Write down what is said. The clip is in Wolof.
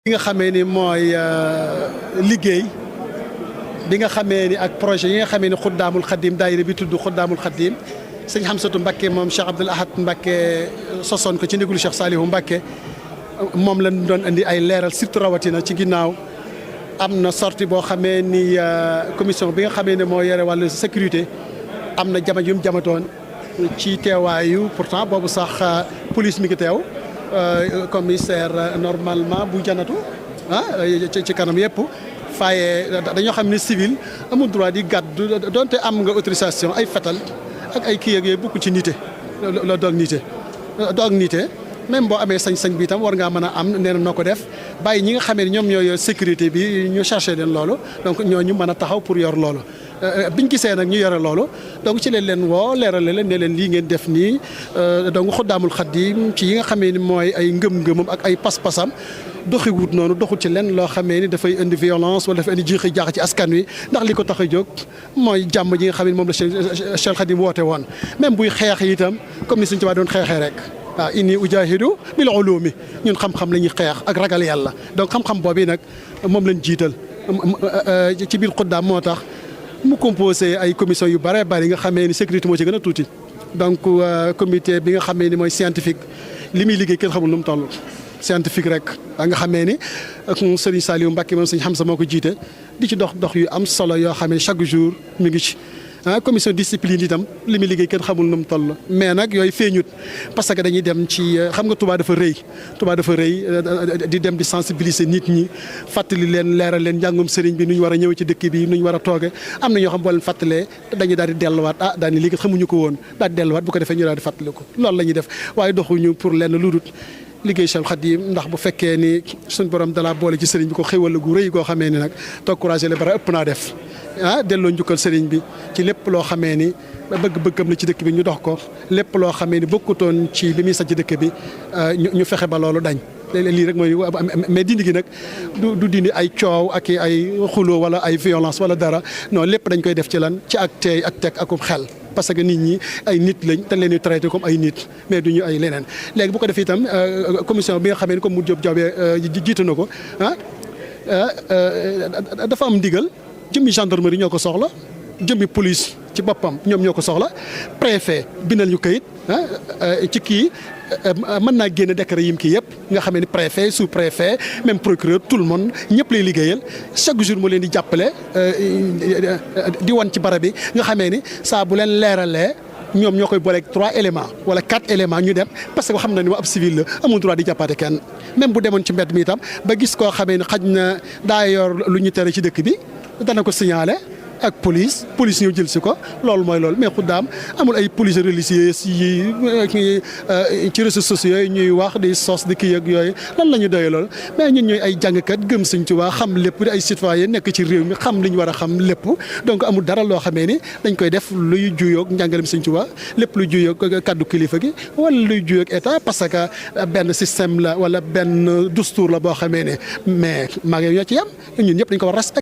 bi nga xamee ni mooy liggéey bi nga xamee ni ak projet yi nga xamee ni Xuddaamul Xadim daayira bi tudd Xuddaamul Xadim sëñ Hamsatu Mbakke moom Cheikh Abdoul Ahad Mbakke sosoon ko ci ndigalu Cheikh Salihu Mbakke moom lañ doon indi ay leeral surtout rawatina ci ginnaaw am na sortie boo xamee ni commission bi nga xamee ne moo yore wàllu sécurité am na jama yu mu jamatoon ci teewaayu pourtant boobu sax police mi ngi teew commissaire normalement bu janatu ci kanam yëpp faaye dañoo xam ne civil amul droit di gàddu donte am nga autorisation ay fetal ak ay kii ak yooyu bokk ci nité la doog nité même boo amee sañ-sañ bi itam war ngaa mën a am nee na noo ko def bàyyi ñi nga xamee ne ñoom ñoo yor sécurité bi ñu cherché leen loolu donc ñooñu mën a taxaw pour yor loolu biñ gisee nag ñu yore loolu donc ci leen woo leerale leen ne leen lii ngeen def nii donc Xuddaamul Xadim ci yi nga xamee ni mooy ay ngëm-ngëmam ak ay pas-pasam doxiwut noonu doxul ci leen loo xamee ni dafay indi violence wala dafay indi jiixi jaax ci askan wi ndax li ko tax a jóg mooy jàmm ji nga xam ne moom la Cheikh Xadim woote woon même buy xeex itam comme ni suñu tubaab doon xeexee rek waaw inni ujahidu bil ulumi ñun xam-xam la ñuy xeex ak ragal yàlla donc xam-xam boobu nag moom lañ jiital ci biir Xuddaam moo tax mu composé ay commission yu bare bari nga xamee ni sécurité moo ci gën a tuuti donc comité bi nga xamee ni mooy scientifique li muy liggéey kenn xamul nu mu toll scientifique rek nga xamee ni ak Serigne Saliou Mbacké moom Serigne Hamza moo ko jiite di ci dox yu am solo yoo xam ne chaque jour mi ngi ci commission discipline itam li muy liggéey kenn xamul nu mu toll mais nag yooyu feeñut parce que dañuy dem ci xam nga Touba dafa rëy di dem di sensibiliser nit ñi fàttali leen leeral leen njàngum sëriñ bi nu ñu war a ñëw ci dëkk bi nu ñu war a tooge am na ñoo xam boo leen fàttalee dañuy daal di delluwaat daal ni lii xamuñu ko woon daal di delluwaat bu ko defee ñu daal di fàttali ko loolu la ñuy def waaye doxuñu pour lenn lu dul liggéey Cheikh Khadim ndax bu fekkee ni suñ borom dalaa boole ci sëriñ bi ko xéwal gu rëy goo xamee ni nag t'encouragé le bara ëpp naa def delloo njukkal sëriñ bi ci lépp loo xamee ni bëgg-bëggam la ci dëkk bi ñu dox ko lépp loo xamee ni bokkutoon ci bi muy sax ci dëkk bi ñu fexe ba loolu dañ lii rek mooy mais dindi gi nag du dindi ay coow ak ay xuloo wala ay violence wala dara non lépp dañ koy def ci lan ci ak teey ak teg akub xel parce que nit ñi ay nit lañ te leen di traité comme ay nit mais du ñu ay leneen léegi bu ko defee itam commission bi nga xamee ni comme mu Diop Diawbe jiite na ko dafa am ndigal jëmmi gendarmerie ñoo ko soxla jëmmi police ci boppam ñoom ñoo ko soxla préfet bindal ñu kayit ci kii mën naa génne décret yim kii yëpp nga xamee ni préfet sous préfet même procureur tout le monde ñëpp lay liggéeyal chaque jour mu leen di jàppale di wan ci barab bi nga xamee ni saa bu leen leeralee ñoom ñoo koy booleeg 3 éléments wala 4 éléments ñu dem parce que xam na ni ma ab civil la amul droit di jàppaate kenn même bu demoon ci mbedd mi itam ba gis koo xamee ni xaj na daa yor lu ñu tere ci dëkk bi dana ko signaler ak police ñëw jël si ko loolu mooy loolu mais Xuddaam amul ay police religieux yi ci réseaux sociaux yi ñuy wax di sos di kii ak yooyu lan la ñu doyee loolu mais ñun ñooy ay jàngkat gëm Sëñ Tuubaa xam lépp di ay citoyen nekk ci réew mi xam li ñu war a xam lépp donc amul dara loo xamee ni dañ koy def luy juyoog njàngalem Sëñ Tuubaa lépp luy juyoog kaddu kilifa gi wala luy juyoog état parce que benn système la wala benn dustuur la boo xamee ne mais maa ngi ñoo ci yam ñun ñëpp dañ ko war respecté